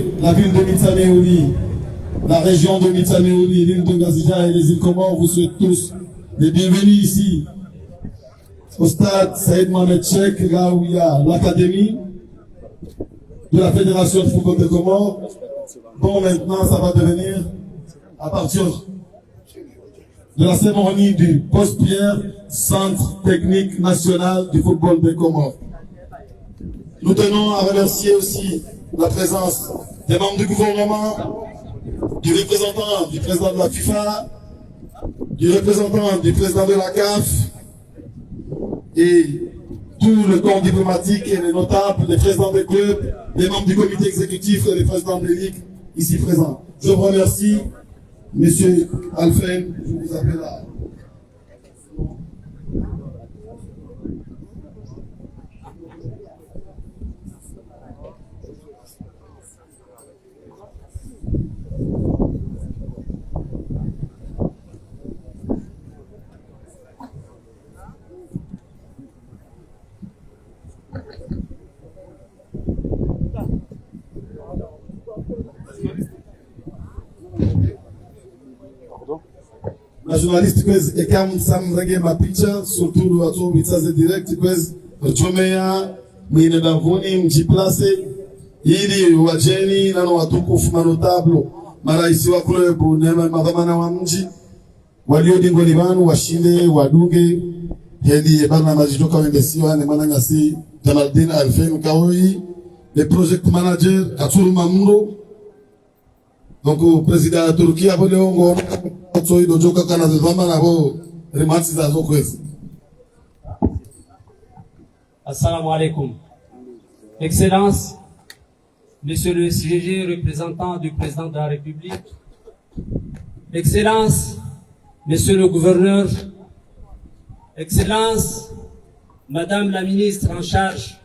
la ville de Mitsaméouli, la région de Mitsaméouli, l'île de Ngazija et les îles Comores vous souhaitent tous les bienvenus ici, au stade Saïd Mohamed Cheikh, là où il y a l'académie de la Fédération de football de Comores, dont maintenant ça va devenir, à partir de la cérémonie du poste-pierre, Centre technique national du football des Comores. Nous tenons à remercier aussi la présence des membres du gouvernement, du représentant du président de la FIFA, du représentant du président de la CAF et tout le corps diplomatique et les notables, les présidents des clubs, les membres du comité exécutif et les présidents des ligues ici présents. Je vous remercie, Monsieur Alphen, je vous appelle là. La journaliste kwezi ekam samrege mapicha surtout watu witsaze direct kwezi chomea mwine davuni mjiplace ili wajeni na watukufu manotable maraisi wa klubu na madhamana wa mji waliodingwa libanu washinde wadunge hedi bana majitoka wembesiwa ne mananga si Jamaldin Alfen Kaoi le project manager Katsuru Mamuro donc le président de la Turquie a voulu ngo tsoyi dojoka kana zama nabo remarks za zokwezi. Assalamu alaikum. Excellence, Monsieur le CGG, représentant du président de la République, Excellence, Monsieur le gouverneur, Excellence, Madame la ministre en charge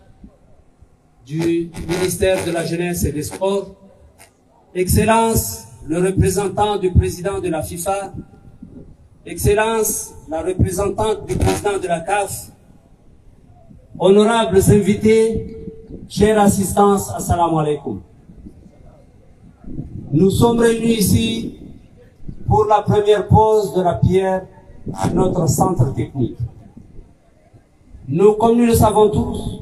du ministère de la Jeunesse et des Sports, Excellence, le représentant du président de la FIFA, Excellence, la représentante du président de la CAF, honorables invités, chère assistance, assalamu alaikum. Nous sommes réunis ici pour la première pose de la pierre à notre centre technique. Comme nous le savons tous,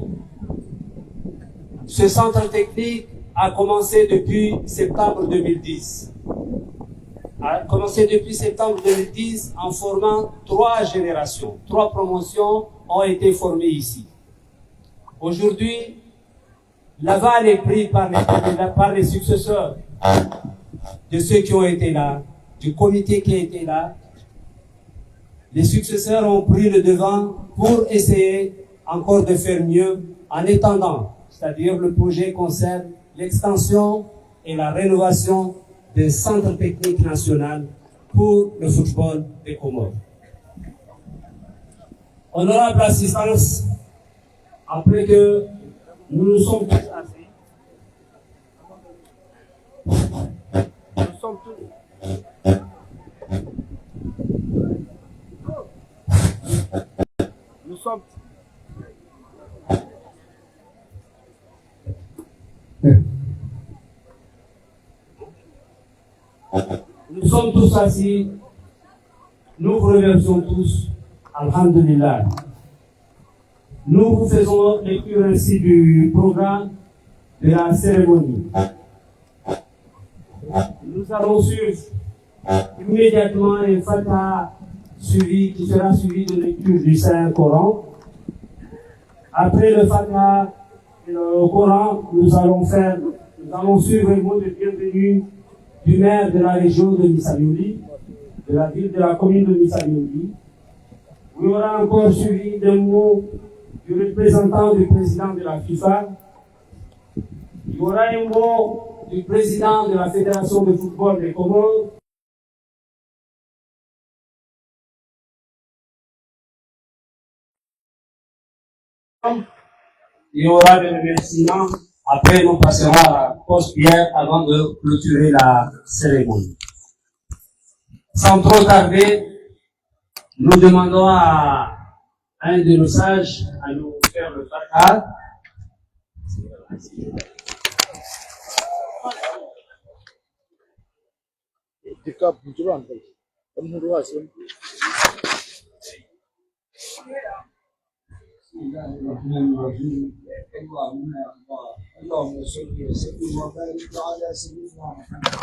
ce centre technique a commencé depuis septembre 2010. A commencé depuis septembre 2010 en formant 3 générations. 3 promotions ont été formées ici. Aujourd'hui, l'aval est pris par les successeurs de ceux qui ont été là, du comité qui a été là. Les successeurs ont pris le devant pour essayer encore de faire mieux en étendant, c'est-à-dire le projet concerne l'extension et la rénovation d'un centre technique national pour le football des Comores. Honorable assistance, après que nous nous sommes tous assis, nous sommes tous assis, nous vous remercions tous, alhamdulillah. Nous vous faisons lecture ainsi du programme de la cérémonie. Nous allons suivre immédiatement un Fatiha qui sera suivi de lecture du Saint-Coran. Après le Fatiha et le Coran, nous allons suivre un mot de bienvenue du maire de la région de Missayouli, de la commune de Missayouli. Il y aura encore suivi d'un mot du représentant du président de la FIFA. Il y aura un mot du président de la Fédération de football des Comores. Il y aura des remerciements. Après, nous passerons à la poste-pierre avant de clôturer la cérémonie. Sans trop tarder, nous demandons à un de nos sages à nous faire le Fatiha. الله الرحمن الرحيم. اللهم يا الله، اللهم صل وسلم وبارك على سيدنا محمد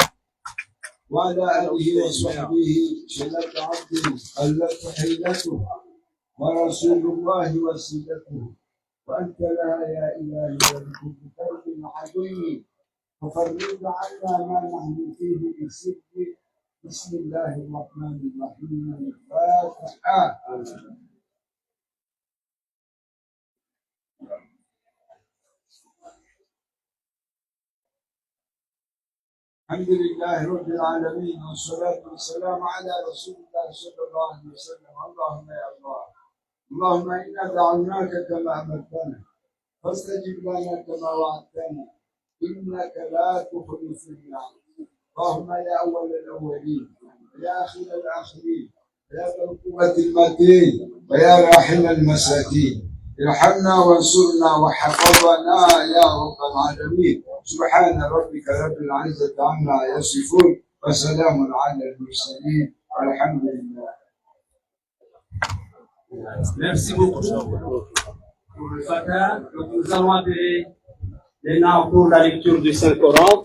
وعلى آله وصحبه شلة عبده قلت حيلته ورسول الله وسيلته وأنت لها يا إلهي ولكل كرب عظيم ففرج عنا ما نحن فيه بالسر. بسم الله الرحمن الرحيم. الفاتحة. الحمد لله رب العالمين والصلاة والسلام على رسول الله صلى الله عليه وسلم. اللهم يا الله، اللهم إنا دعوناك كما أمرتنا فاستجب لنا كما وعدتنا إنك لا تخلف الميعاد. اللهم يا أول الأولين ويا آخر الآخرين ويا ذا القوة المتين ويا راحم المساكين ارحمنا وانصرنا وحفظنا يا رب العالمين. سبحان ربك رب العزة عما يصفون وسلام على المرسلين والحمد لله. Merci beaucoup pour le Fatiha. Donc nous allons appeler les nains pour la lecture du Saint-Coran.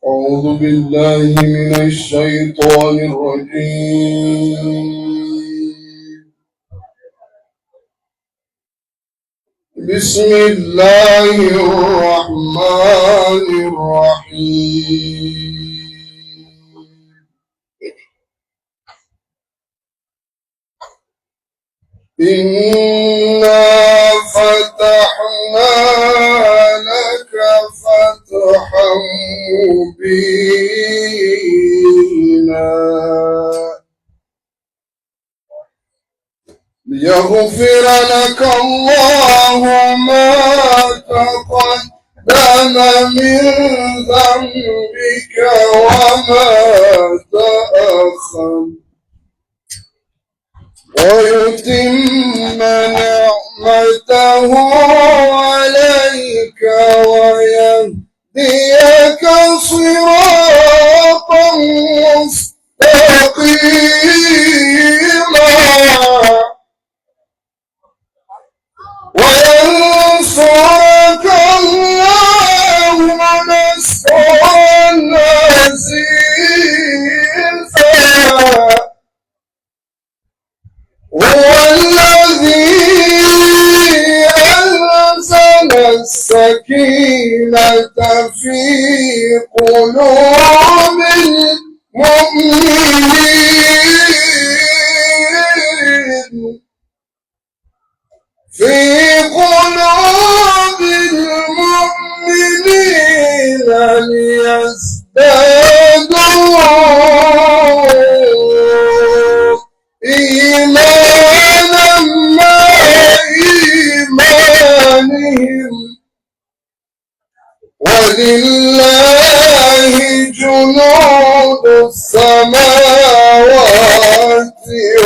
أعوذ بالله من الشيطان الرجيم. بسم الله الرحمن الرحيم. إنا فتحنا لك فتحا مبينا ليغفر لك الله ما تقدم من ذنبك وما تأخر ويتم نعمته عليك ويهديك صراطا مستقيما وينصرك الله نصرا عزيزا. هو الذي أنزل السكينة في قلوب المؤمنين ليزدادوا إيمانا مع إيمانهم ولله جنود السماوات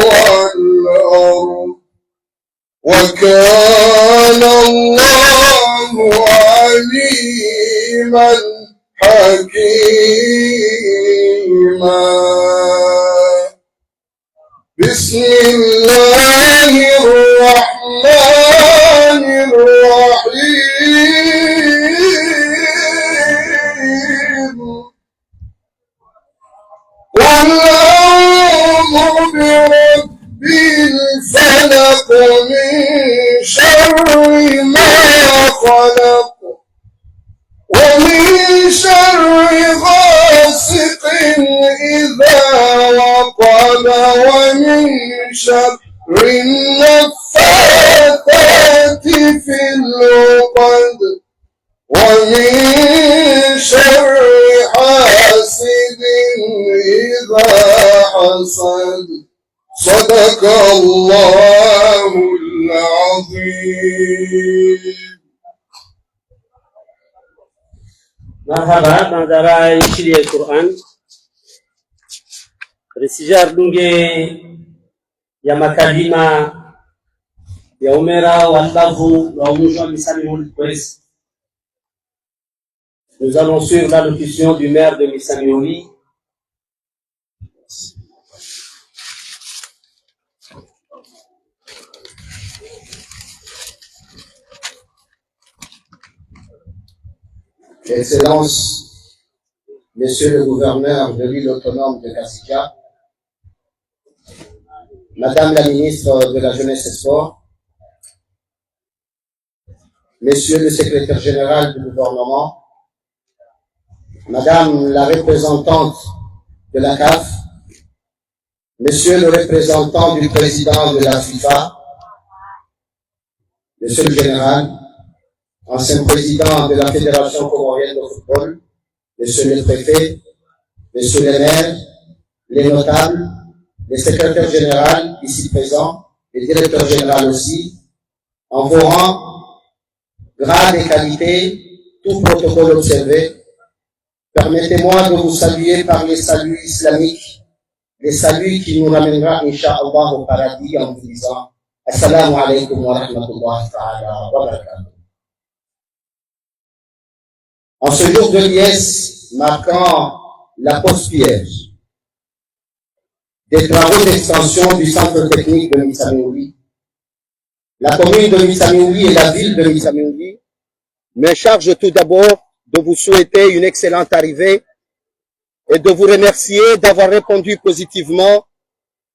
والأرض وكان الله عليما حكيما. بسم الله الرحمن الرحيم. قل أعوذ برب الفلق من شر ما خلق ومن شر غاسق إذا وقب ومن شر النفاثات في العقد ومن شر حاسد إذا حسد. صدق الله العظيم. Marhaba, bandara injili ya Qur'an. Resijar dunge ya makalima ya umera wallahu wa umujwa misami kwesi. Nous allons suivre l'allocution du maire de Misamioli. Excellences, Monsieur le gouverneur de l'île autonome de Kasika, Madame la ministre de la Jeunesse et Sport, Monsieur le secrétaire général du gouvernement, Madame la représentante de la CAF, Monsieur le représentant du président de la FIFA, Monsieur le général, ancien président de la Fédération comorienne de football, Monsieur le préfet, Monsieur les maires, les notables, les secrétaires généraux ici présents, les directeurs généraux aussi, en vos rangs, grades et qualités, tout protocole observé, permettez-moi de vous saluer par les saluts islamiques, les saluts qui nous ramènera, Inch'Allah, au paradis en vous disant Assalamu alaikum wa rahmatullahi ta'ala wa barakatuh. En ce jour de liesse marquant la pause-pierre des travaux d'extension du centre technique de Misamioli, la commune de Misamioli et la ville de Misamioli me chargent tout d'abord de vous souhaiter une excellente arrivée et de vous remercier d'avoir répondu positivement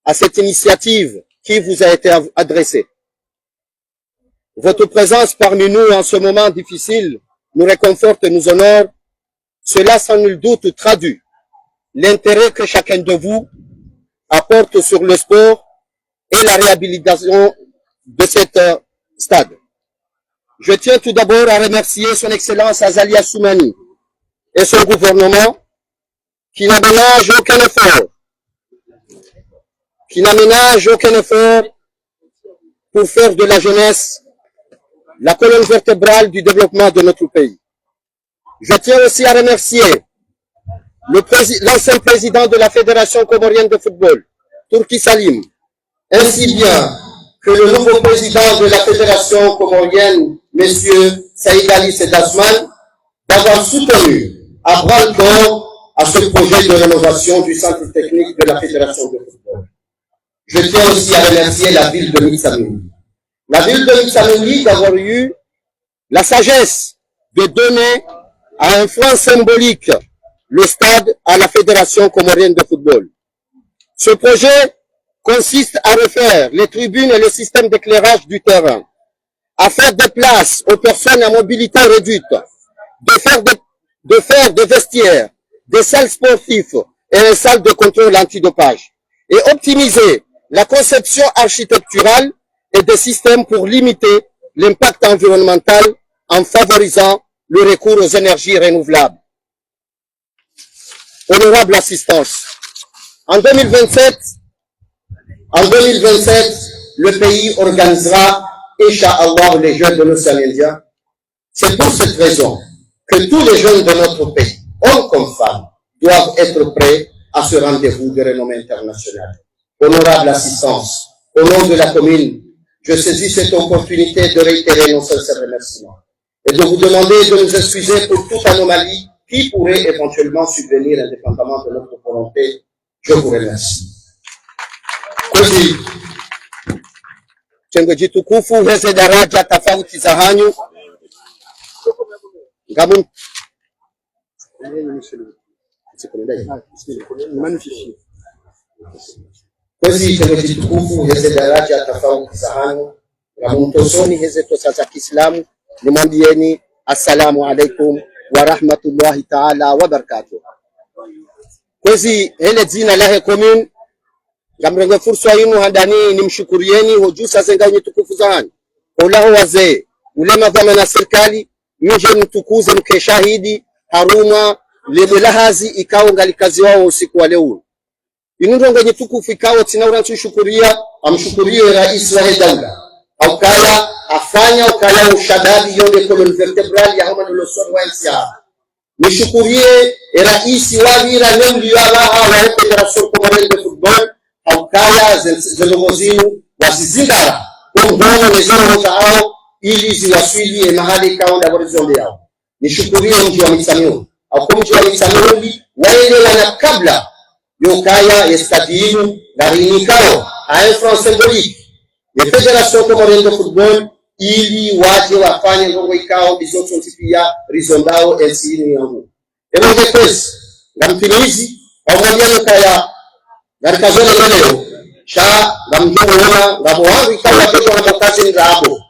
à cette initiative qui vous a été adressée. Votre présence parmi nous en ce moment difficile nous réconforte et nous honore. Cela sans nul doute traduit l'intérêt que chacun de vous apporte sur le sport et la réhabilitation de cet stade. Je tiens tout d'abord à remercier son Excellence Azalia Soumani et son gouvernement qui n'aménage aucun effort pour faire de la jeunesse la colonne vertébrale du développement de notre pays. Je tiens aussi à remercier l'ancien président de la Fédération comorienne de football, Turki Salim, ainsi bien que le nouveau président de la Fédération comorienne, M. Saïd Ali Sedasman, d'avoir soutenu à bras-le-corps à ce projet de rénovation du centre technique de la Fédération de football. Je tiens aussi à remercier la ville de Misamioli. La ville de Misamioli d'avoir eu la sagesse de donner à un franc symbolique le stade à la Fédération comorienne de football. Ce projet consiste à refaire les tribunes et le système d'éclairage du terrain, à faire des places aux personnes à mobilité réduite, de faire des vestiaires, des salles sportives et une salle de contrôle antidopage, et optimiser la conception architecturale et des systèmes pour limiter l'impact environnemental en favorisant le recours aux énergies renouvelables. Honorable assistance, en 2027, le pays organisera, Inch'Allah, les Jeux de l'Océan Indien. C'est pour cette raison que tous les jeunes de notre pays, hommes comme femmes, doivent être prêts à ce rendez-vous de renommée internationale. Honorable assistance, au nom de la commune, je saisis cette opportunité de réitérer nos sincères remerciements et de vous demander de nous excuser pour toute anomalie qui pourrait éventuellement subvenir indépendamment de notre volonté. Je vous remercie. Così, chengoji tukufu heze daraja tofauti za hanyu ngamu Così chengoji tukufu heze daraja tofauti za hanyu ngamu heze tosa za Kiislamu nimwambieni assalamu alaikum wa rahmatullahi ta'ala wa barakatuh. Così hele jina lahe commune ngamrenga fursa yinu handani nimshukurieni hojusa zenganyi tukufu zahani ulaho wazee ulema vama na serikali nje mtukuze mkeshahidi haruma lebelahazi ikawa ngalikazi wao usiku wa leo inundonga nyitukufu ikawa tinaura tushukuria amshukurie rais wa daula au kala afanya ukala ushadadi yonde colonne vertebrale ya homa nilosoro wa nsia nishukurie rais wa vira mliwalaha wa Federation Comorienne de Football haukaya zilongozinu wasizingara kumhono wezao zao ili ziwasili mahali kaunda horizonte yao. Nishukurie mji wa Mitsamio au mji wa Mitsamio waelewa na kabla yokaya estadinu garini kao a influence symbolique ya Federation Comorienne de Football ili waje wafanye ngongo ikao bizotontipia rizondao elsini yangu emonge kwezi ngampinizi pamoja kaya garikazole leo sha ngamjona ngabo wangu ikawa kesho na kazi ngabo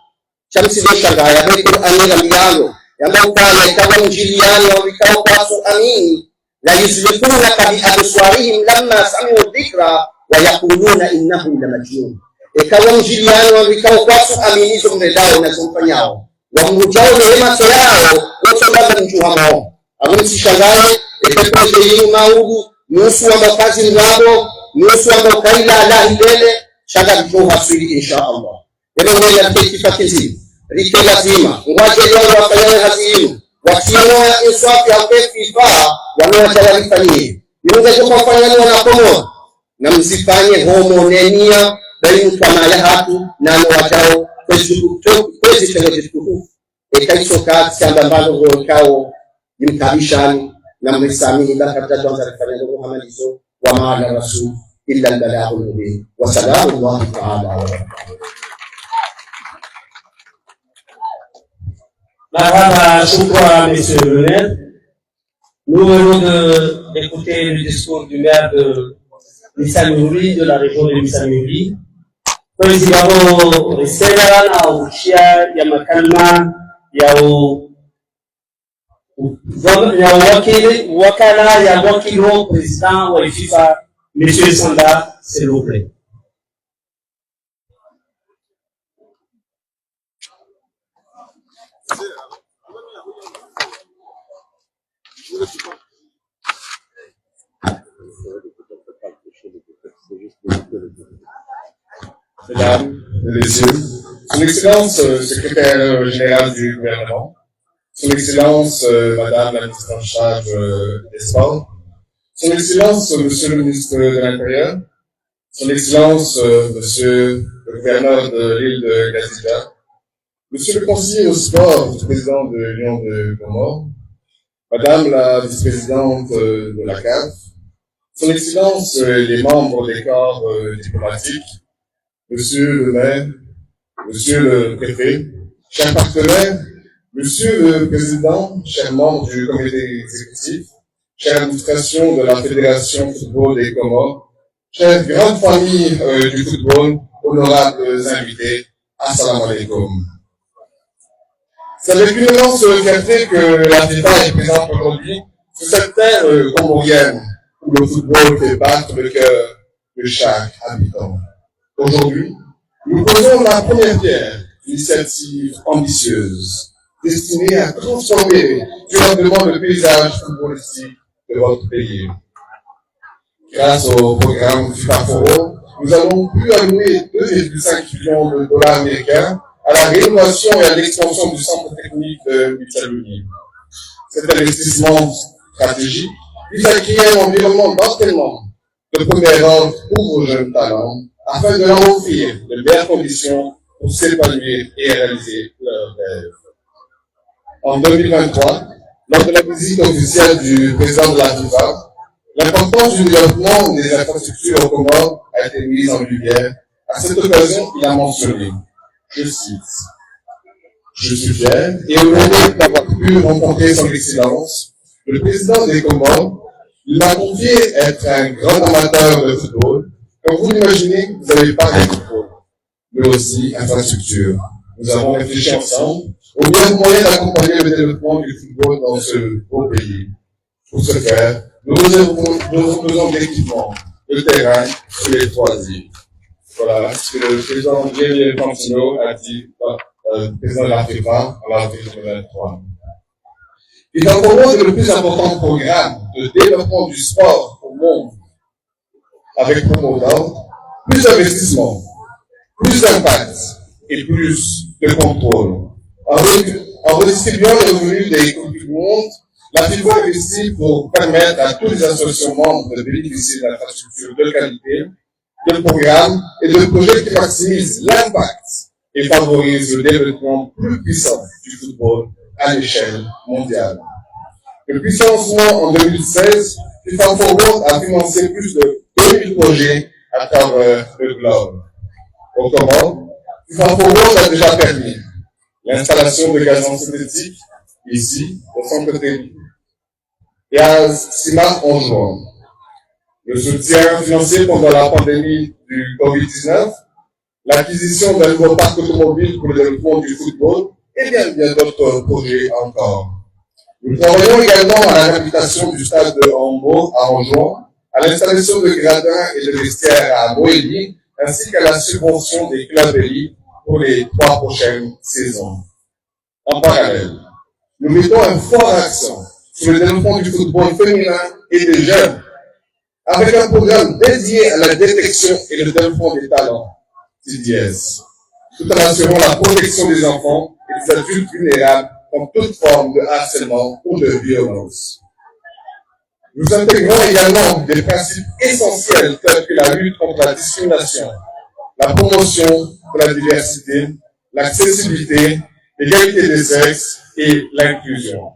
chamsidio shangaya bali anira mbiano yambaukana ikawa injiliani au ikawa kwaso amini la yuzlikuna kabi abswarihim lamma sami'u dhikra wa yaquluna innahu lamajnun ikawa injiliani au ikawa kwaso amini zo mredao na zompanyao wa mrujao neema yao wote baba mjuhamao abunsi shangaye epepo yini maudu nusu wa makazi ngabo nusu wa kaila la hilele shaka mjuha swili insha Allah ebe mwenye atekifa kizi rike lazima ngwaje leo wafanyane hazimu wakimoa inswafi ya FIFA wanaoacha walifanyie niweze kufanyana na komo na msifanye homonenia bali mkamala hatu na wachao kwezi tengeje tukufu ekaiso kati samba mbalo ngokao imkabishani na mwisamini baka tatuanza kufanya Muhammad hizo wa maana rasul illa al-balagul mubin wa salamu Allah ta'ala. Madame Choukwa, monsieur le maire, nous venons d'écouter le discours du maire de Missamiouli, de la région de Missamiouli. Président Risseran, au Chia, Yamakalma, Yao Wakala, Yawakilo, président wa FIFA, monsieur Sanda, s'il vous plaît. Mesdames et messieurs, Son Excellence, secrétaire général du gouvernement, Son Excellence, Madame la ministre en charge des Sports, Son Excellence, Monsieur le ministre de l'Intérieur, Son Excellence, Monsieur le gouverneur de l'île de Gazida, Monsieur le conseiller au sport du président de l'Union de Comores, Madame la vice-présidente de la CAF, Son Excellence, les membres des corps diplomatiques, Monsieur le maire, Monsieur le préfet, chers partenaires, Monsieur le président, chers membres du comité exécutif, chère administration de la Fédération Football des Comores, chère grande famille du football, honorables invités, assalamu alaikum. C'est avec une immense fierté que la FIFA est présente aujourd'hui sur cette terre comorienne où le football fait battre le cœur de chaque habitant. Aujourd'hui, nous posons la première pierre d'une initiative ambitieuse destinée à transformer durablement le paysage footballistique de votre pays. Grâce au programme FIFA Foro, nous avons pu allouer 2,5 millions de dollars américains à la rénovation et à l'extension du centre technique de Mitsaluni. Cet investissement stratégique vise à créer un environnement d'entraînement de premier ordre pour vos jeunes talents afin de leur offrir de meilleures conditions pour s'épanouir et réaliser leurs rêves. En 2023, lors de la visite officielle du président de la FIFA, l'importance du développement des infrastructures aux Comores a été mise en lumière. À cette occasion, il a mentionné, je cite, « Je suis fier et honoré d'avoir pu rencontrer son excellence, le président des Comores. Il m'a confié être un grand amateur de football. Comme vous l'imaginez, vous n'avez pas de football, mais aussi infrastructure. Nous avons réfléchi ensemble aux meilleurs moyens d'accompagner le développement du football dans ce beau pays. Pour ce faire, nous proposons de l'équipement, le terrain sur les 3 îles. » Voilà ce que le président Gianni Infantino a dit, président de la FIFA, en avril 2023. Il a proposé le plus important programme de développement du sport au monde, avec pour mot d'ordre plus d'investissement, plus d'impact et plus de contrôle. En redistribuant les revenus des Coupes du Monde, La FIFA investit pour permettre à tous les associations membres de bénéficier d'infrastructures de qualité, de programmes et de projets qui maximisent l'impact et favorisent le développement plus puissant du football à l'échelle mondiale. Depuis son lancement en 2016, FIFA Forward a financé plus de 2000 projets à travers le globe. Au Comores, FIFA Forward a déjà permis l'installation de gazons synthétiques ici, au centre Téli, et à Sima en juin. Le soutien financier pendant la pandémie du Covid-19, l'acquisition d'un nouveau parc automobile pour le développement du football et bien d'autres projets encore. Nous travaillons également à la réhabilitation du stade de Hambourg à Anjouan, à l'installation de gradins et de vestiaires à Moélie, ainsi qu'à la subvention des clubs élites pour les 3 prochaines saisons. En parallèle, nous mettons un fort accent sur le développement du football féminin et des jeunes, avec un programme dédié à la détection et le développement des talents, CDS, tout en assurant la protection des enfants et des adultes vulnérables contre toute forme de harcèlement ou de violence. Nous intégrons également des principes essentiels tels que la lutte contre la discrimination, la promotion de la diversité, l'accessibilité, l'égalité des sexes et l'inclusion.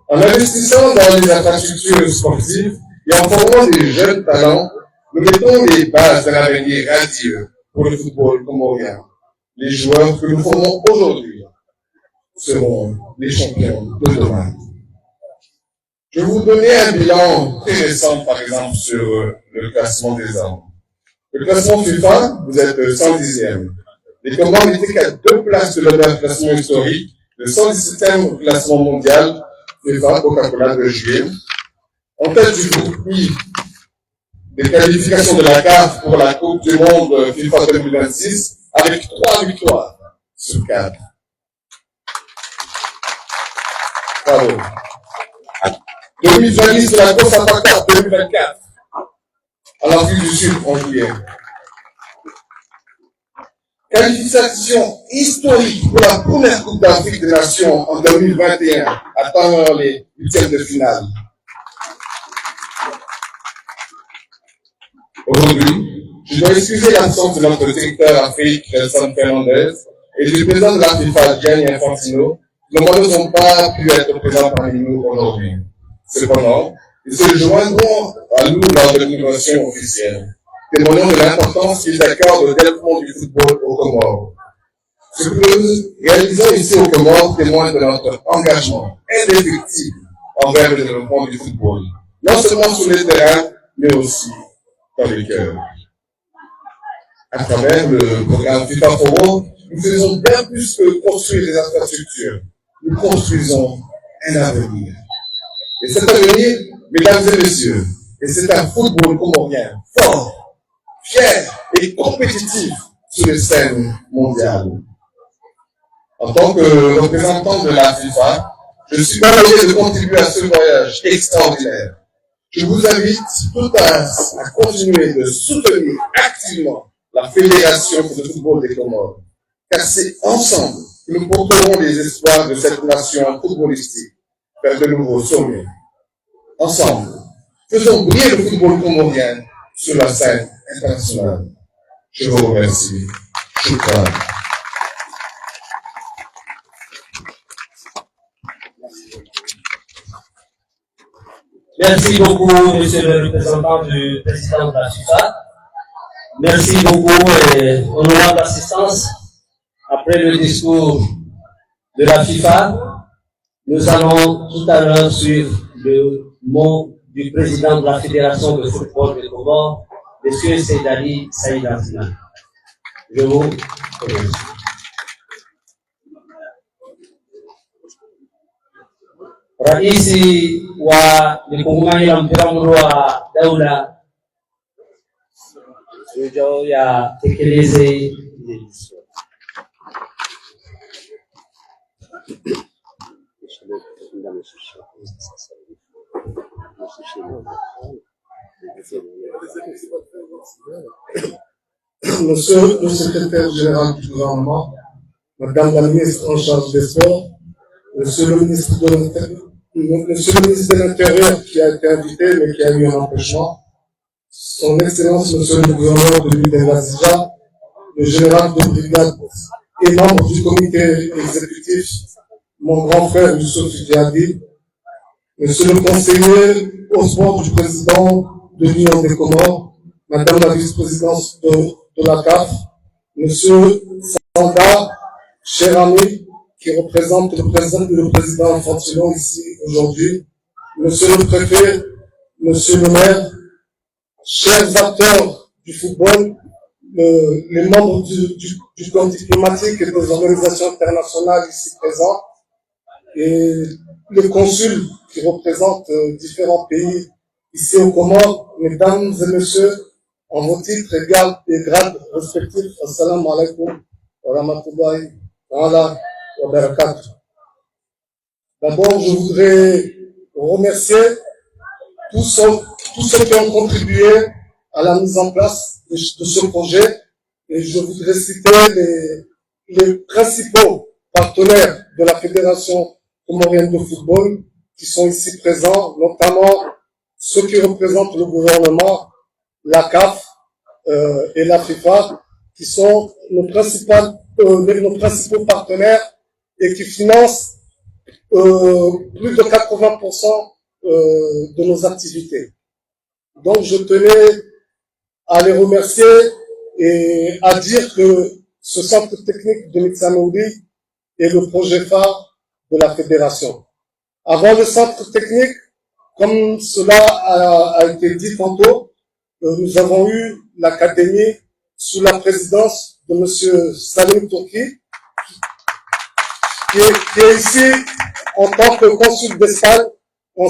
En investissant dans les infrastructures sportives et en formant des jeunes talents, nous mettons les bases d'un avenir radieux pour le football comorien. Les joueurs que nous formons aujourd'hui seront les champions de demain. Je vais vous donner un bilan très récent, par exemple, sur le classement des hommes. Le classement FIFA, vous êtes 110e. Les Comores n'étaient qu'à 2 places de leur classement historique, le 117e classement mondial, FIFA Coca-Cola de juillet. En tête du groupe I des qualifications de la CAF pour la Coupe du Monde FIFA 2026, avec 3 victoires sur 4. Bravo. Demi-finaliste de la Copa Cup 2024 à l'Afrique du Sud en juillet. Qualification historique pour la première Coupe d'Afrique des Nations en 2021, attendant les 8e de finale. Aujourd'hui, je dois excuser l'absence de notre directeur Afrique, Nelson Fernandez, et du président de la FIFA, Gianni Infantino, qui ne sont pas pu être présents parmi nous aujourd'hui. Cependant, ils se joindront à nous lors de l'inauguration officielle, témoignant de l'importance qu'ils accordent au développement du football aux Comores. Ce que nous réalisons ici aux Comores témoigne de notre engagement indéfectible envers le développement du football, non seulement sur les terrains, mais aussi dans les cœurs. À travers le programme FIFA Forward, nous faisons bien plus que construire des infrastructures. Nous construisons un avenir. Et cet avenir, mesdames et messieurs, et c'est un football comorien fort, fier et compétitif sur les scènes mondiales. En tant que représentant de la FIFA, je suis honoré de contribuer à ce voyage extraordinaire. Je vous invite toutes à continuer de soutenir activement la Fédération pour le football des Comores, car c'est ensemble que nous porterons les espoirs de cette nation footballistique vers de nouveaux sommets. Ensemble, faisons briller le football comorien sur la scène internationale. Je vous remercie. Shukran. Merci beaucoup, monsieur le représentant du président de la FIFA. Merci beaucoup et honorable assistance. Après le discours de la FIFA, nous allons tout à l'heure suivre le mot du président de la Fédération de football de Comores, monsieur Seydali Saïd Azna. Je vous remercie. Raisi wa Mikungumani la mpira wa daula ujao ya tekeleze Monsieur le secrétaire général du gouvernement, Madame la ministre en charge des sports, Monsieur le ministre de l'Intérieur qui a été invité mais qui a eu un empêchement, son Excellence Monsieur le gouverneur de l'île d'Engazija, le général de brigade et membre du comité exécutif, mon grand frère Youssouf Diadi, Monsieur le conseiller au sport du président de l'Union des Comores, Madame la vice-présidente de la CAF, Monsieur Sanda, cher ami, qui représente le président Infantino ici aujourd'hui, Monsieur le préfet, Monsieur le maire, chers acteurs du football, les membres du corps diplomatique et des organisations internationales ici présents, et les consuls qui représentent différents pays ici aux Comores, mesdames et messieurs, en vos titres et grades respectifs, assalamu alaikum wa rahmatullahi wa barakatuh. D'abord, je voudrais remercier tous ceux qui ont contribué à la mise en place de ce projet, et je voudrais citer les principaux partenaires de la Fédération comorienne de football qui sont ici présents, notamment ceux qui représentent le gouvernement, la CAF et la FIFA, qui sont nos principaux partenaires et qui financent plus de 80% de nos activités. Donc je tenais à les remercier et à dire que ce centre technique de Mitsamoudi est le projet phare de la fédération. Avant le centre technique, comme cela a été dit tantôt, nous avons eu l'académie sous la présidence de Monsieur Salim Tourki, qui est ici en tant que consul d'Espagne, en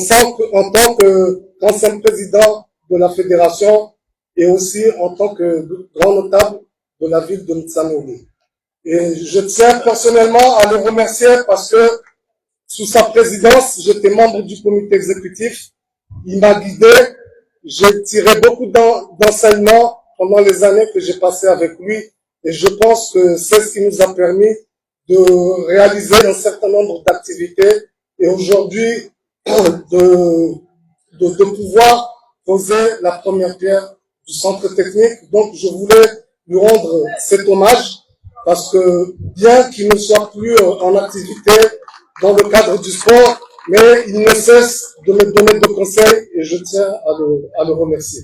tant qu'ancien président de la fédération et aussi en tant que grand notable de la ville de Mitsamoudi. Et je tiens personnellement à le remercier parce que sous sa présidence, j'étais membre du comité exécutif. Il m'a guidé. J'ai tiré beaucoup d'enseignements pendant les années que j'ai passées avec lui. Et je pense que c'est ce qui nous a permis de réaliser un certain nombre d'activités et aujourd'hui de pouvoir poser la première pierre du centre technique. Donc je voulais lui rendre cet hommage parce que bien qu'il ne soit plus en activité dans le cadre du sport, mais il ne cesse de me donner de conseils et je tiens à le remercier.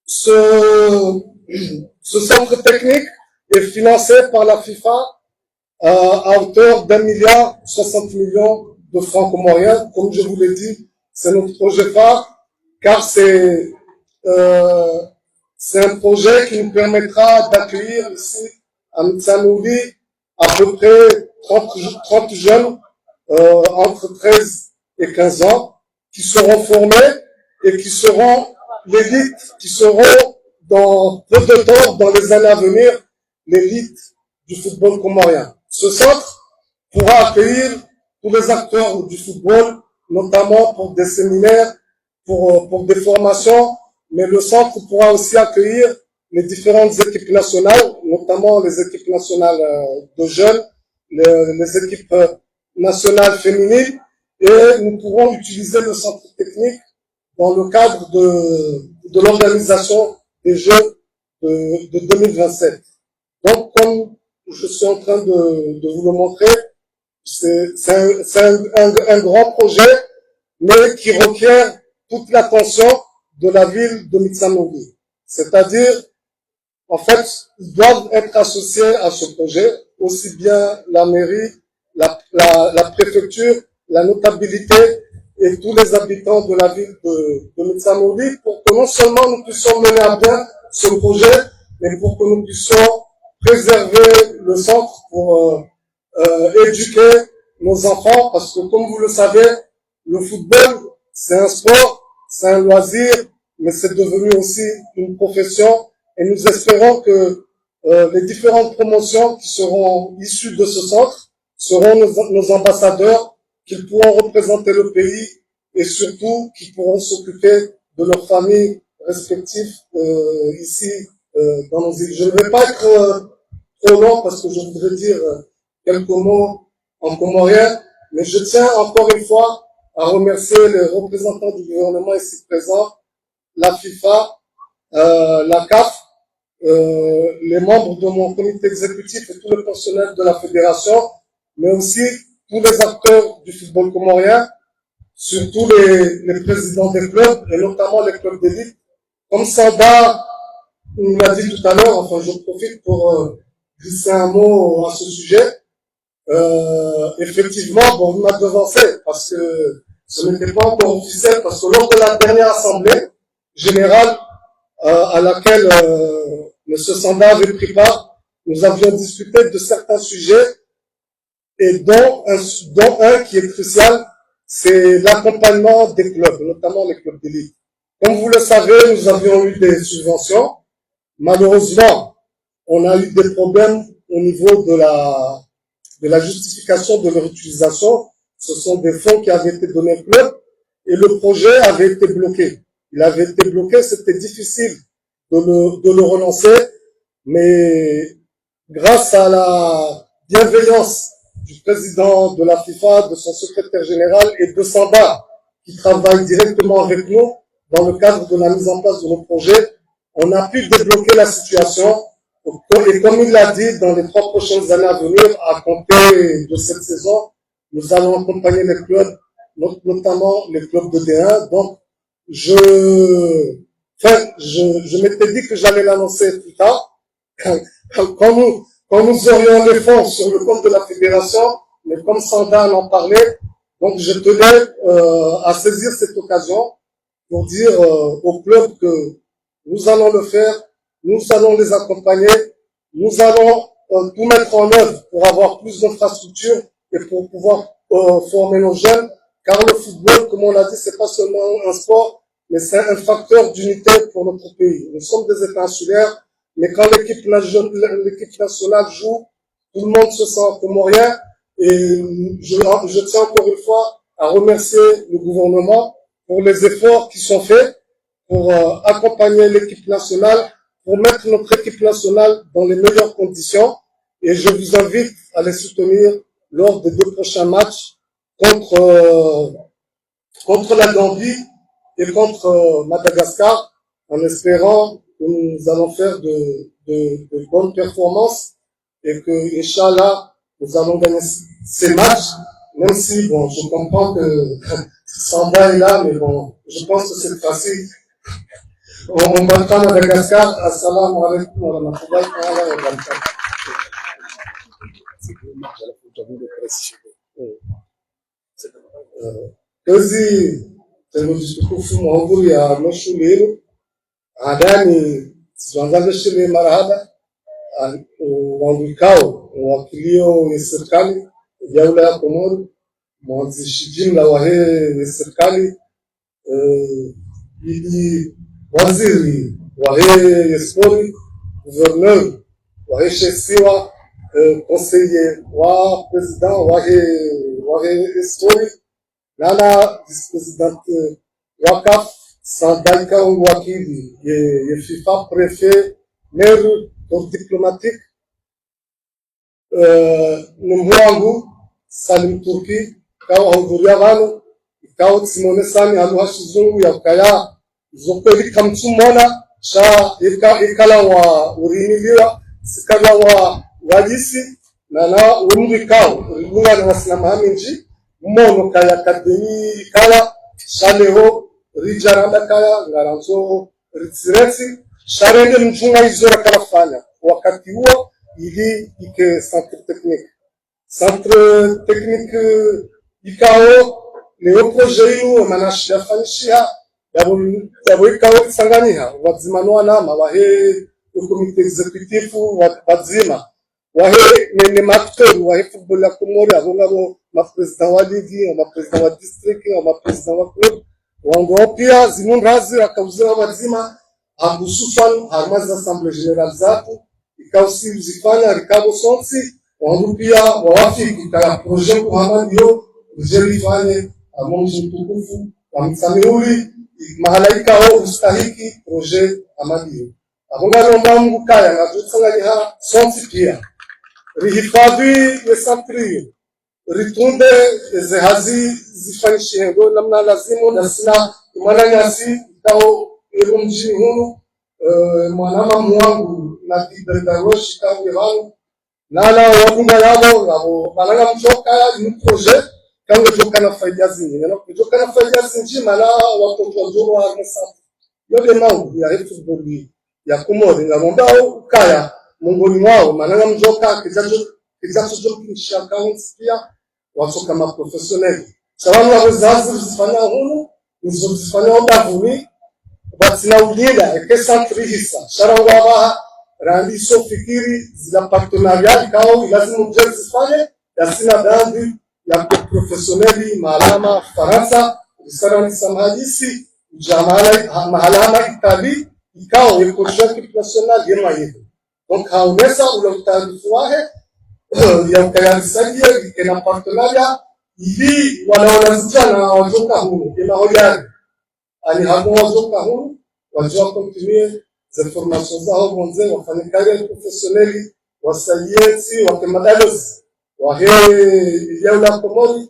Ce centre technique est financé par la FIFA à hauteur d'1,60 milliard de francs comoriens. Comme je vous l'ai dit, c'est notre projet phare car c'est un projet qui nous permettra d'accueillir ici à Mitsamoudi à peu près 30 jeunes entre 13 et 15 ans qui seront formés et qui seront l'élite, qui seront dans peu de temps, dans les années à venir, l'élite du football comorien. Ce centre pourra accueillir tous les acteurs du football, notamment pour des séminaires, pour des formations, mais le centre pourra aussi accueillir les différentes équipes nationales, notamment les équipes nationales de jeunes, les équipes nationales féminines, et nous pourrons utiliser le centre technique dans le cadre de l'organisation des Jeux de 2027. Donc, comme je suis en train de vous le montrer, c'est un grand projet, mais qui requiert toute l'attention de la ville de Mitsamoudi. C'est-à-dire, en fait, ils doivent être associés à ce projet, aussi bien la mairie, la préfecture, la notabilité et tous les habitants de la ville de Mitsamoudi pour que non seulement nous puissions mener à bien ce projet, mais pour que nous puissions préserver le centre pour éduquer nos enfants, parce que comme vous le savez, le football, c'est un sport, c'est un loisir, mais c'est devenu aussi une profession, et nous espérons que les différentes promotions qui seront issues de ce centre seront nos ambassadeurs, qu'ils pourront représenter le pays et surtout qu'ils pourront s'occuper de leurs familles respectives ici dans nos îles. Je ne vais pas être trop long parce que je voudrais dire quelques mots en comorien, mais je tiens encore une fois à remercier les représentants du gouvernement ici présents, la FIFA, la CAF, les membres de mon comité exécutif et tous les personnels de la fédération, mais aussi tous les acteurs du football comorien, surtout les présidents des clubs et notamment les clubs d'élite. Comme Sanda nous l'a dit tout à l'heure, enfin je profite pour glisser un mot à ce sujet. Effectivement, bon, vous m'avez devancé parce que ce n'était pas encore officiel, parce que lors de la dernière assemblée générale à laquelle M. Sanda avait pris part, nous avions discuté de certains sujets et dont un qui est crucial, c'est l'accompagnement des clubs, notamment les clubs d'élite. Comme vous le savez, nous avions eu des subventions. Malheureusement, on a eu des problèmes au niveau de la justification de leur utilisation. Ce sont des fonds qui avaient été donnés au club et le projet avait été bloqué. Il avait été bloqué, c'était difficile de le relancer, mais grâce à la bienveillance du président de la FIFA, de son secrétaire général et de Sanda, qui travaille directement avec nous dans le cadre de la mise en place de nos projets, on a pu débloquer la situation. Et comme il l'a dit, dans les 3 prochaines années à venir, à compter de cette saison, nous allons accompagner les clubs, notamment les clubs de D1. Donc, je m'étais dit que j'allais l'annoncer plus tard. Quand nous aurions les fonds sur le compte de la fédération, mais comme Sanda en parlait, donc je tenais à saisir cette occasion pour dire aux clubs que nous allons le faire, nous allons les accompagner, nous allons tout mettre en œuvre pour avoir plus d'infrastructures et pour pouvoir former nos jeunes, car le football, comme on l'a dit, c'est pas seulement un sport, mais c'est un facteur d'unité pour notre pays. Nous sommes des États insulaires, mais quand l'équipe nationale joue, tout le monde se sent comorien, et je tiens encore une fois à remercier le gouvernement pour les efforts qui sont faits pour accompagner l'équipe nationale, pour mettre notre équipe nationale dans les meilleures conditions. Et je vous invite à les soutenir lors des 2 prochains matchs contre la Gambie et contre Madagascar, en espérant que nous allons faire de bonnes performances et que, Inch'Allah, nous allons gagner ces matchs, même si, bon, je comprends que Samba est là, mais bon, je pense que c'est facile. On va pas Madagascar. Assalamu alaikum wa rahmatullahi wa barakatuh. Kazi tunajishukuru Mungu ya mashuleni adani tuanze shule marahaba wangikao wakilio wa serikali ya ula ya Komoro mwanzishi jumla wa serikali ili waziri wa sport gouverneur wa chefsiwa conseiller wa président wa sport nana vice-présidente wa CAF Sandaika wakili ye FIFA préfet maire donc diplomatique Numwangu Salim Turki kawa hudhuria vano ikawa Simone Sani aluhashizungu ya kaya zokeli kamtumona sha ikala wa uriniliwa sikala wa wajisi na urumbi kao uringa na wasinama haminji mono kaya akademi ikala shaleo rijaranda kaya ngaranzo ritsireti sharende mchunga izora kalafanya wakati huo ili ike centre technique ikao leo projet yu manashia fanishia yabo ikao kisangania wazimanwa nama wahe comité exécutif wazima wahe nene maktor wahe football ya Komoro abongabo ma president wa ligi ma president wa district ma president wa club wango pia zinunrazi akauzira wazima hususan harmazi assemblée générale zatu ikausi zifanya rikabo sonsi wangu pia wawafiki kaya projet kuhama ndio ujelifanye amonji mtukufu wa msamiuli mahalaika ho ustahiki projet amadio abongalo mbangu kaya na tutsanganya sonsi pia rihifadhi yesantri ritunde zehazi zifanishengo namna lazimu na sina mwananyasi kao irumji hunu mwanama wangu na tibedaroshi kao iranu nala wabunga yabo ngabo malanga mchoka ni projet kango joka na faida zingine no joka na faida zingine mala wakonjoro wa ngesa yote mambo ya football ya kumori ngomba ukaya mungoni wao malanga mjoka kijacho kisha accounts pia watu kama professionnel sababu wazazi zifanya hunu nizozifanya obavuni batina ugenda ekesantri hisa sharango abaha randi so fikiri zila partenariat kao lazima mjezifanye yasina dandi ya professionnel malama Faransa risarani samajisi jamala mahalama Italy ikao ekoshaki national yema yetu donc haonesa ule utaarifu wahe ya ukayarisaji na partenaria ili wanaonazija na wajoka hunu ina hojari ani hapo wajoka hunu wajua kontinue za formation zao bonze wafanye carrière professionnelle wasayiensi watemadalos wahe yaula komori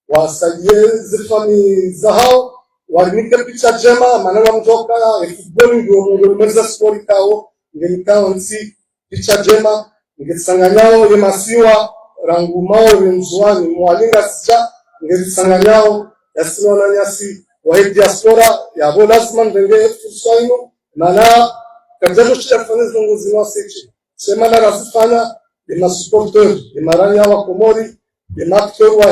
wasalie zifani zao warinike picha jema manana mjoka football ndio mweza sport kao ngenikao nsi picha jema ngesanganyao yemasiwa rangu mao remzuani mwalinga sija ngesanganyao yasiwa na nyasi wa diaspora ya lazima ndenge fusaino mana kajajo chafanya zongozi wa sechi sema na rasifanya na supporter de maranya wa Komori de acteur wa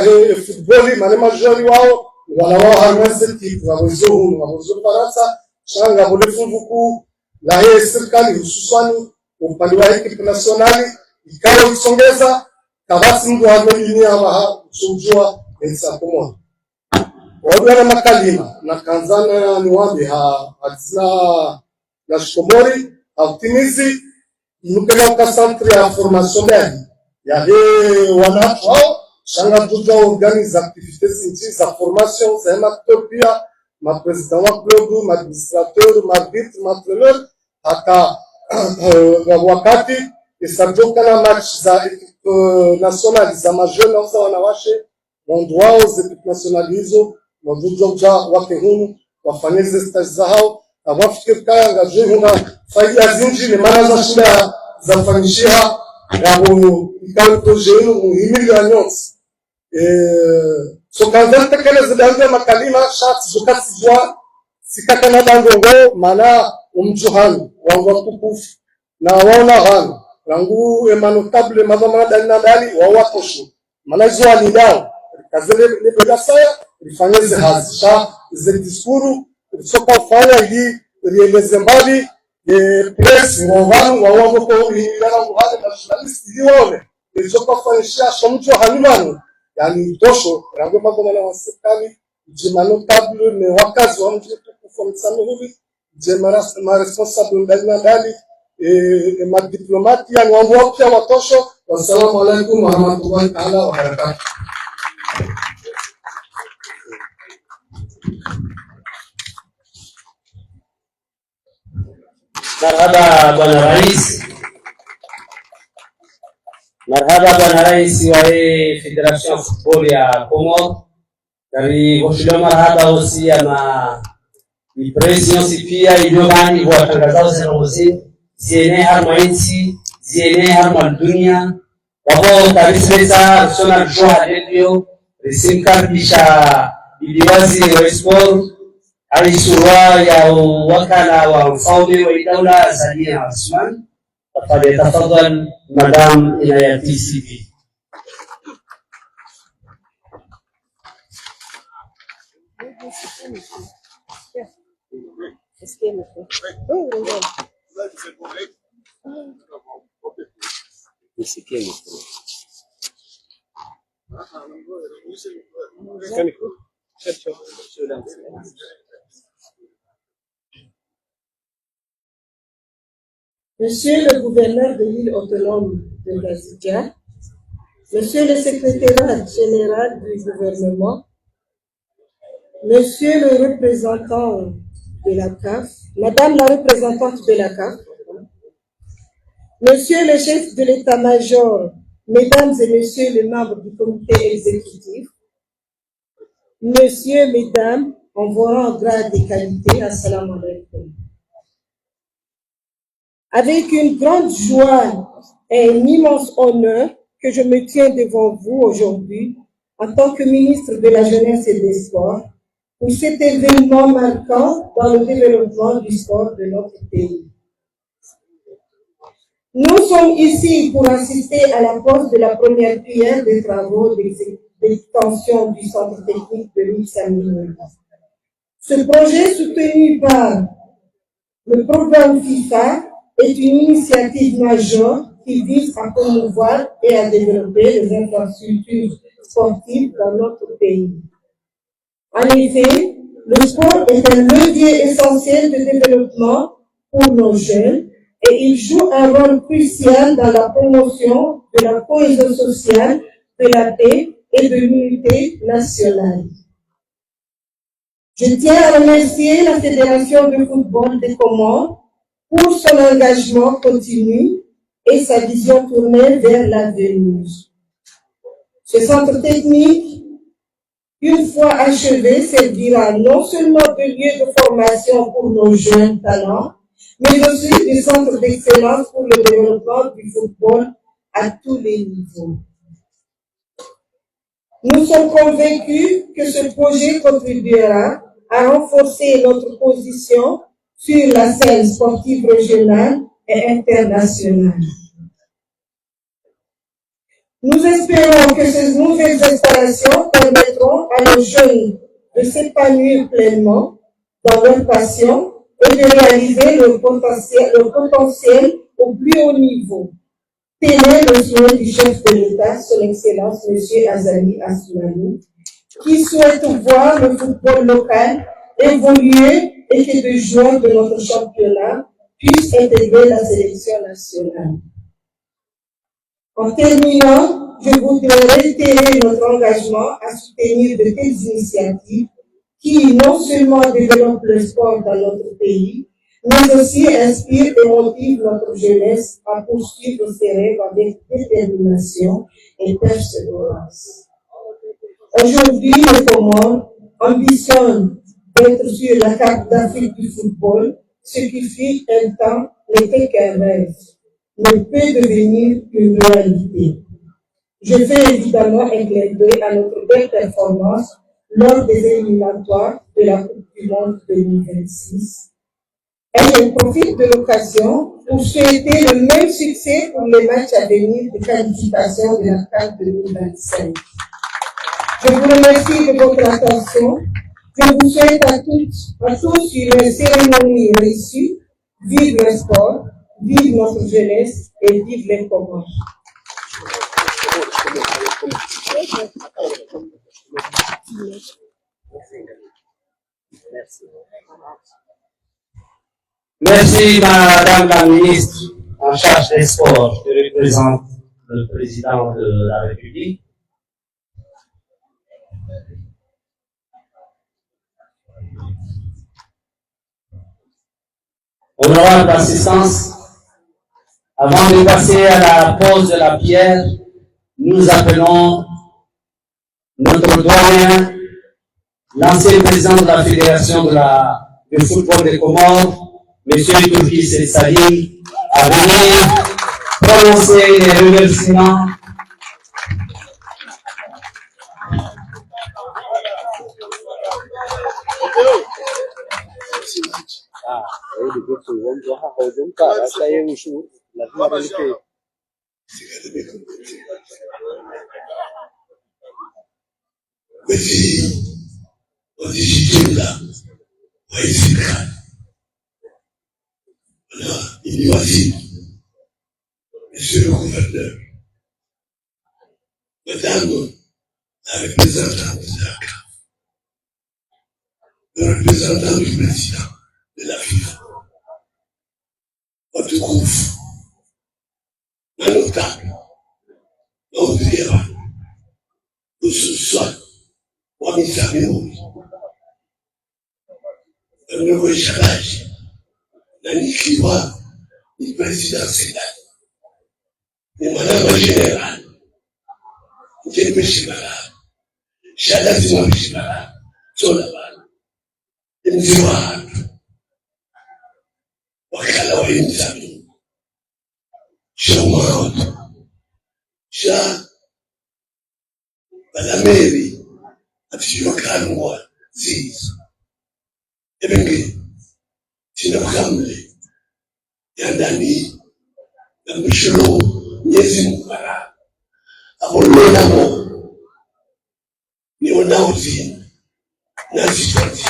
football mane majori wao wala wao hamese tipu wa wezo Faransa shanga bole funguku la serikali hususani upande wa equipe nationali ikawa isongeza kabasi mtu amelinia wa kujua ensa Komori wana makalima na kanzana ni wabi hazina na Komori optimizi nukena ka centre ya formation d'âge yale wanatu wao shanga tuja organize activités inti za formation za matopia ma president wa club ma administrateur ma arbitre ma entraîneur hata wakati isajoka na match za equipe nationale za majeune au za wanawashe mondwao za equipe nationale hizo wajuja wake hunu wafanyeze stage zao abafikiri kaya ngaje huna faida zinji ni maana za shida za fanyishia yabo ikao projet muhimu ya nyonsi so kanzante kale zidanze makalima shat zukati zwa sikata na dangongo maana umjuhani wangu tukufu na waona hanu rangu emanotable madama dalina dali wa watosho maana hizo alidao kazele lebeda saya rifanyeze hazisha ze diskuru soka fanya ili rieleze mbali press ngovangu wawango kwa ilana muhade na journalist ilione soka fanyisha somcho hanimani yani tosho rangu madama na wasikani jemano table ne wakazi wa mtu kufomsano hivi jemara ma responsable dalina dali ma diplomati yani wangu wapya watosho. Wassalamu alaikum warahmatullahi ta'ala wabarakatuh. Marhaba Bwana Rais. Marhaba Bwana Rais wa Federation Football ya Komoro. Kari washilo marhaba osi ama presidenti pia iliyobani watangazaji zinazozi ziene harma insi ziene harma dunia wabo kabisa sona joa radio risimkaribisha iliwazi wa sport alisurwa ya wakala wa mfaume wa idara Sania Osman. Tafadhali Madam Inayati CV. Monsieur le gouverneur de l'île autonome de Ngazija, Monsieur le secrétaire général du gouvernement, Monsieur le représentant de la CAF, Madame la représentante de la CAF, Monsieur le chef de l'état-major Mesdames et Messieurs les membres du comité exécutif, Messieurs, Mesdames, en vos rangs, grades et qualités, assalamu alaikum. Avec une grande joie et un immense honneur que je me tiens devant vous aujourd'hui en tant que ministre de la Jeunesse et des Sports pour cet événement marquant dans le développement du sport de notre pays. Nous sommes ici pour assister à la pose de la première pierre des travaux d'extension du centre technique de l'I-Sami. Ce projet soutenu par le programme FIFA est une initiative majeure qui vise à promouvoir et à développer les infrastructures sportives dans notre pays. En effet, le sport est un levier essentiel de développement pour nos jeunes et il joue un rôle crucial dans la promotion de la cohésion sociale, de la paix et de l'unité nationale. Je tiens à remercier la Fédération de football des Comores pour son engagement continu et sa vision tournée vers l'avenir. Ce centre technique, une fois achevé, servira non seulement de lieu de formation pour nos jeunes talents, mais aussi de centre d'excellence pour le développement du football à tous les niveaux. Nous sommes convaincus que ce projet contribuera à renforcer notre position sur la scène sportive régionale et internationale. Nous espérons que ces nouvelles installations permettront à nos jeunes de s'épanouir pleinement dans leur passion et de réaliser leur potentiel au plus haut niveau. Tel est le souhait du chef de l'État, son Excellence M. Azali Assoumani, qui souhaite voir le football local évoluer et que des joueurs de notre championnat puissent intégrer la sélection nationale. En terminant, je voudrais réitérer notre engagement à soutenir de telles initiatives qui non seulement développent le sport dans notre pays, mais aussi inspirent et motivent notre jeunesse à poursuivre ses rêves avec détermination et persévérance. Aujourd'hui, les Comores ambitionnent d'être sur la carte d'Afrique du football, ce qui fut un temps n'était qu'un rêve, mais peut devenir une réalité. Je fais évidemment un clin d'œil à notre belle performance lors des éliminatoires de la Coupe du Monde 2026. Et je profite de l'occasion pour souhaiter le même succès pour les matchs à venir de qualification de la CAN 2025. Je vous remercie de votre attention. Je vous souhaite à tous une cérémonie réussie. Vive le sport, vive notre jeunesse et vive les Comores. Merci, Madame la Ministre en charge des sports, qui représente le Président de la République. Honorable assistance, avant de passer à la pose de la pierre, nous appelons notre doyen, l'ancien président de la Fédération de football des Comores, M. Turki Salim, à venir prononcer les remerciements. Il lui a dit, Monsieur le gouverneur, Madame la représentante de la CAF, le représentant du président de la FIFA, watukufu manotano wahudhuria hususan wameshauri mnyweshaji na nikiwa ni president Sedani ni mwanama general Mkeni meshimara. Shalazi wa meshimara. Sola bana. Mzi watu. Wakala wa insani. Shamawatu. Sha. Balameri. Atishiwa kanwa. Zizo. Ebenge. Tina mkamle. Yandani. Na mishlo. Nyezi mbara. Abolona mo. Ni wanauzi. Nazi tanzi.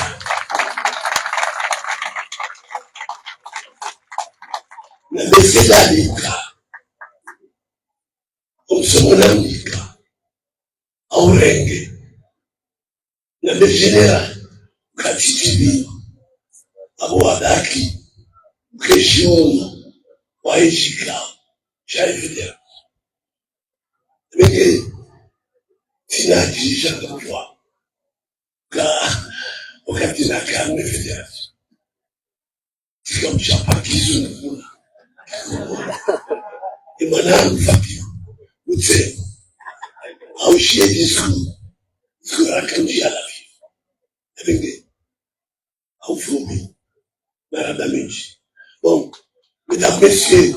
Na besedalika. Omsomonamika. Aurenge. Na begenera. Katitibi. Abo wadaki. Mkeshiona. Waishika. Shaifidea. Bege. Tinajisha kwa. Wakati na kame federasi. Tika mchapa kizu nkuna. Imana mfaki. Ute. Haushie disku. Disku rakanji alafi. Bege. Haufumi. Maradamichi. Bon. Mesdames, messieurs,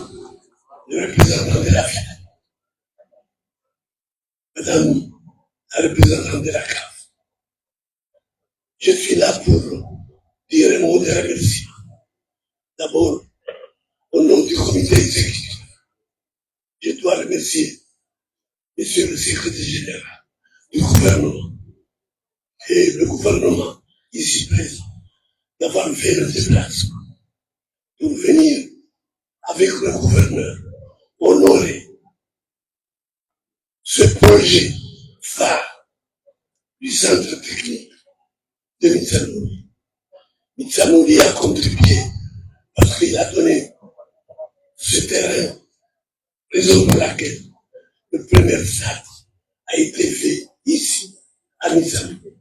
le représentant de la ville. Madame la représentante de la CAF. Je suis là pour dire un mot de remerciement. D'abord, au nom du comité exécutif, je dois remercier Monsieur le secrétaire général du gouvernement et le gouvernement ici présent d'avoir fait le déplacement pour venir avec le gouverneur honorer ce projet phare du centre technique de Mitsanouli. Mitsanouli a contribué parce qu'il a donné ce terrain, raison pour laquelle le premier stade a été fait ici, à Mitsanouli.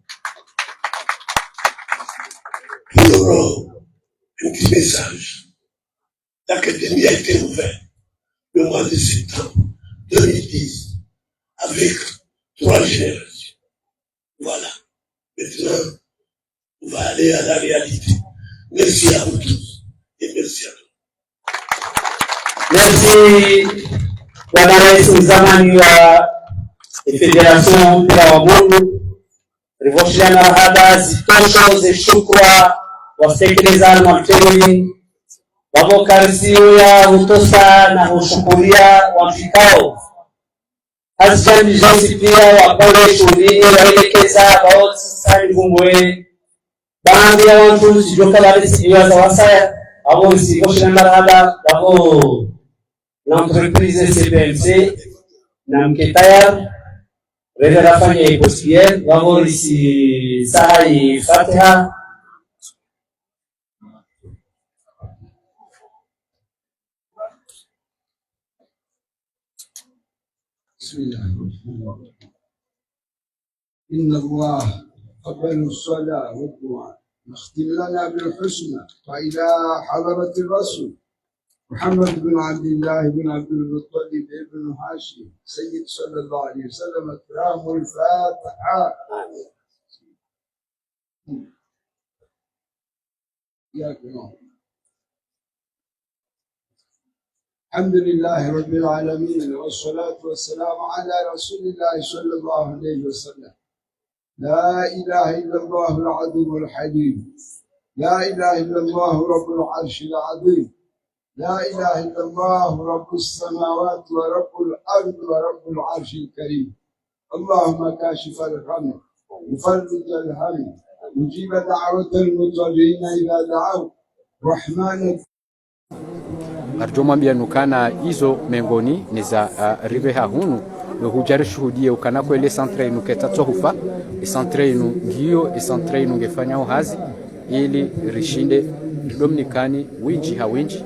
Pour un petit message, l'académie a été ouverte le mois de septembre 2010 avec 3 générations. Voilà. Maintenant, on va aller à la réalité. Merci à vous tous et merci à tous. Merci Bwana Rais mzamani wa Federation mpira wa Mungu. Rivoshana hada zitosho ze shukra wasikilizaji wa mtemi wabokarisio ya hutosa na hushukuria wamfikao hazijani jinsi pia wakole shughuli waelekeza baoti sani ngumbwe baadhi ya watu sijoka bali sijiwa za wasaya abo sivoshana hada abo l'entreprise CPMC na mketayar revera fanya iposier wabo lisi sahai fatiha. بسم الله الرحمن الرحيم. إن الله قبل الصلاة والدعاء نختم لنا بالحسنى وإلى حضرة الرسول محمد بن عبد الله بن عبد المطلب بن هاشم سيد صلى الله عليه وسلم الكرام الفاتحة. يا كرام. الحمد لله رب العالمين والصلاة والسلام على رسول الله صلى الله عليه وسلم. لا إله إلا الله العظيم الحليم. لا إله إلا الله رب العرش العظيم. لا إله إلا الله رب السماوات ورب الأرض ورب العرش الكريم. اللهم كاشف الغم مفرج الهم مجيب دعوة المضطرين إذا دعوا رحمن arjomwambia nukana hizo mengoni niza rive hahunu hujari shuhudie ukana kwa ile centre inu keta hufa centre inu ngiyo centre inu ngefanya uhazi ili rishinde dominikani winji hawinji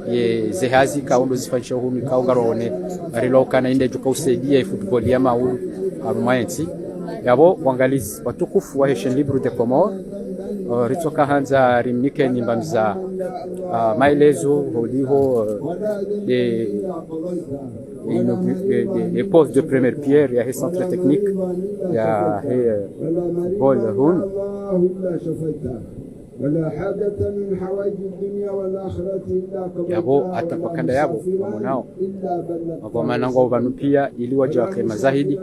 ye zehazi kaundo zifanisha hunu kaugarone arilokana inde juka usaidia football ya maulu arumayensi yabo wangalizi watukufu wa Haitian Libre de Comores ritoka hanza rimnike nimbamza maelezo holiho de les poses de première pierre ya centre technique ya bol hun yabo atapakanda yabo wamonao wamanango vanu pia ili waje wakema zahidi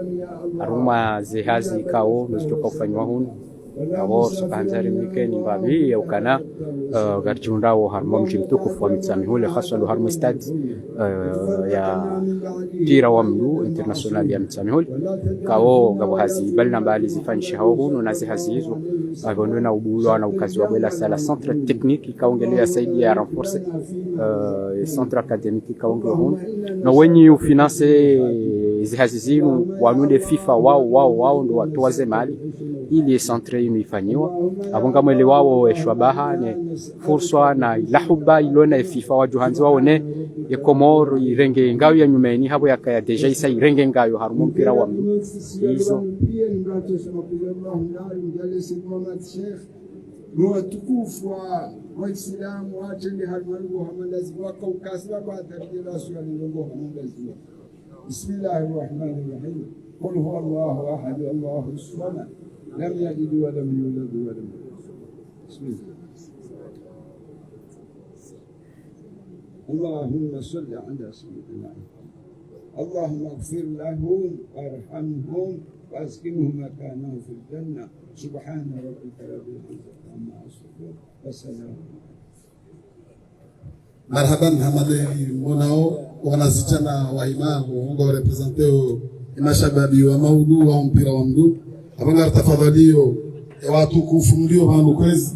aruma zihazi kao nzitoka kufanywa hunu abo sokanzari mikeni babi ya ukana garjundao harmo mjimtukufu wa mitsamihule haswa lo harmo stade ya tira wa mdu international ya mitsamihule kao ngabo hazi balina mbali zifanyisha hunu na zihazi hizo agondo na ubulo na ukazi wa bela sala centre technique kaongelea saidi ya renforcer centre académique kaongelea hunu na wenye ufinance zihazi zinu wanude FIFA wao ndo watoaze mali ili centre inu ifanyiwa abonga mwele wao eshwabaha ne fursa na lahuba ilona FIFA wajuhanzi wao ne Komoro irenge ngao ya nyumeni habo yakaya deja isa irenge ngao harumo mpira wa hizo watukufu wa Waislamu wache ni halmangu hamandazima wakaukasima kwa atarjila suwalingo hamandazima. Bismillahirrahmanirrahim. Qul huwa Allahu ahad, Allahu samad, lam yalid wa lam yulad wa lam Bismillah. Allahumma salli ala sayyidina Allahumma ighfir lahum warhamhum واسكنه مكانه في الجنة سبحان ربك رب العزة عما يصفون وسلام. Marhaban hamadeni mwanao wanazichana wa imamu ngo representeo mashababi wa maudu wa mpira wa mdu abanga tafadhalio watu kufundio bandu kwezi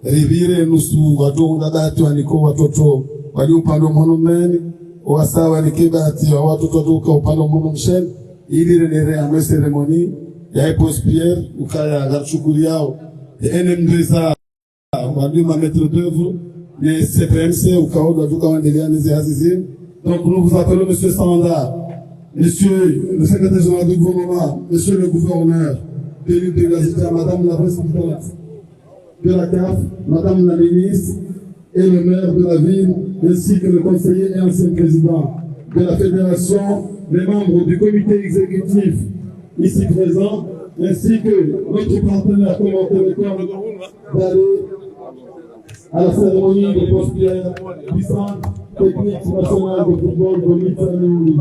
rivire nusu watu ndadatu aniko watoto wali upando mhono meni wasawa nikibati wa watu totoka upando mhono msheni ili renere amwe ceremony ya epos pierre ukaya garchukuri yao NM2 wadu ma maître d'œuvre les CPMC ukaoda duka wandelea nezi hazizini. Donc nous vous appelons monsieur Sanda, monsieur le secrétaire général du gouvernement, monsieur le gouverneur Pélu de Gazita, madame la présidente de la CAF, madame la ministre et le maire de la ville ainsi que le conseiller et ancien président de la fédération, les membres du comité exécutif ici présents, ainsi que notre partenaire commentateur d'aller à la cérémonie de post-pierre du Centre technique national de football de l'Italie.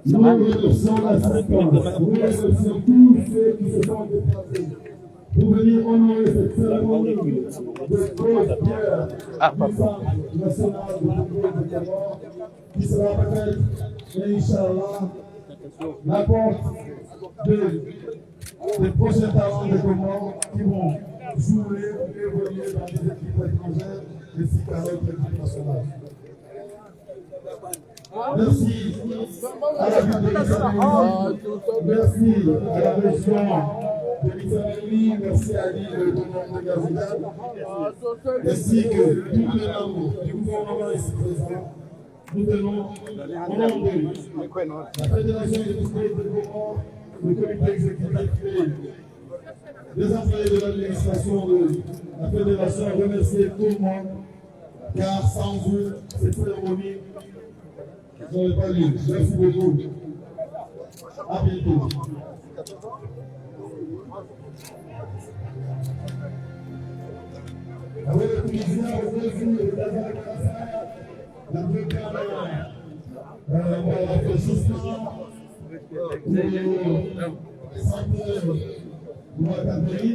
Nous remercions l'assistance, nous remercions tous ceux qui se sont déplacés pour venir honorer cette cérémonie de post-pierre du Centre national de football de Comores, qui sera peut-être, Inch'Allah, la porte des prochains talents de Comores qui vont jouer et évoluer dans les équipes étrangères ainsi qu'à notre équipe nationale. Merci à la ville de Missamélie, merci à la région de Missamélie, merci à l'île de Tonon de Gazita, ainsi que tous les membres du gouvernement ici présents. Nous tenons au nom de la Fédération des districts de Comores, le comité exécutif des employés de l'administration de la Fédération, remercier tout le monde, car sans vous, cette cérémonie n'aurait pas lieu. Merci beaucoup. À bientôt. Avec le Tunisien, le Brésil, le Tanzanie, la Bretagne, la Fascistan, le centre Mwakabiri,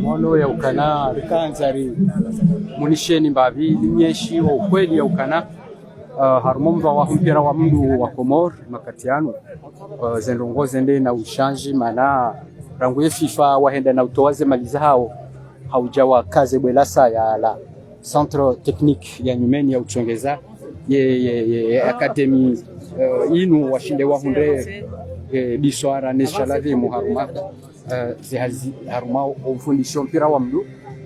mono ya ukana rikanzari munisheni mbavi linyeshi wa ukweli ya ukana harumomva wa mpira wa mdu wa Komoro makatiano zendongoze nde na ushanji mana rangu ya FIFA wahenda na utowaze maliza hao haujawa kaze bwelasa ya la centre technique ya nyumeni ya uchongeza ye academy inu washinde wa hunde biswara neshalave muharumaka zihazi haruma ufundisho mpira wa mdu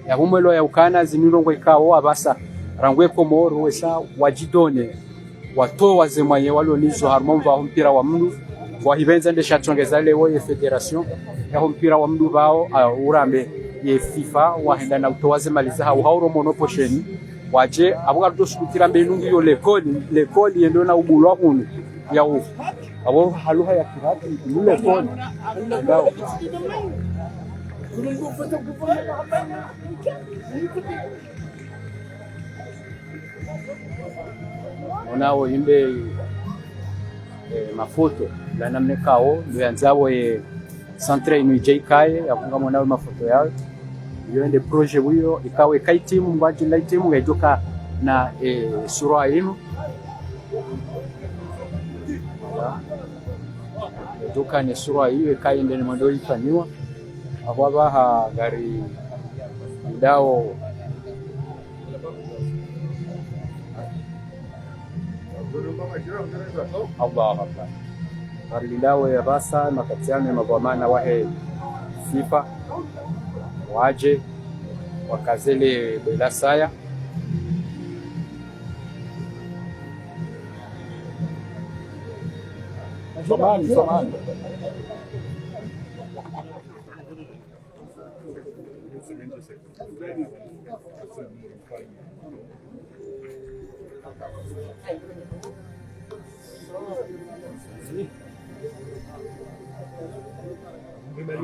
ya humelo ya ukana zinilongo ikao abasa rangwe Komoro wesa wajidone wato wazemwaye walonizo harmon mpira wa mndu wahibenza ndesha tongeza lewo ye federation ya mpira wa mndu bao urambe ye FIFA wahenda na utowaze maliza hauro monoposheni waje abuga tushukutira mbelungu yo lekoli yendo na ubulwa hunu ya u abo haluha ya kirati mule koni ndao onao imbe mafoto la namne kao ndio yanzao ye centre inu JKI yakunga mwanao mafoto yao yende projet huyo ikawe kai timu mbaji na timu ngajoka na sura inu ngajoka ni sura hiyo kai ndani mwendo ifanywa ababa ha gari ndao Allah gari ndao ya basa makatiano mabamana wahe FIFA waje wakazele belasaya samani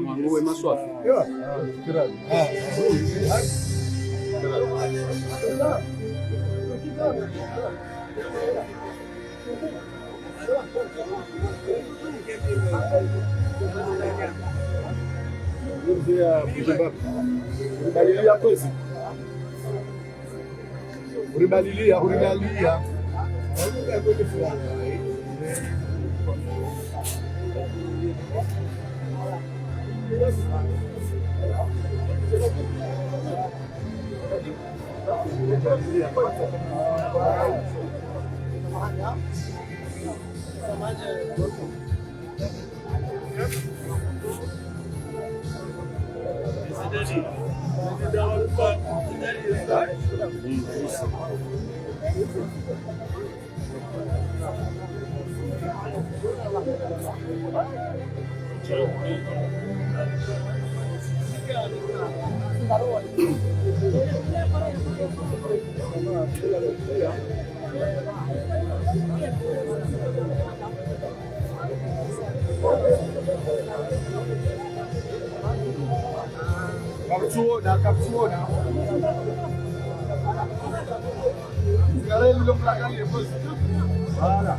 Mangue maswaf. Ya. Uribalilia. Kapsuona. Sekarang belum belakang dia bos. Mana?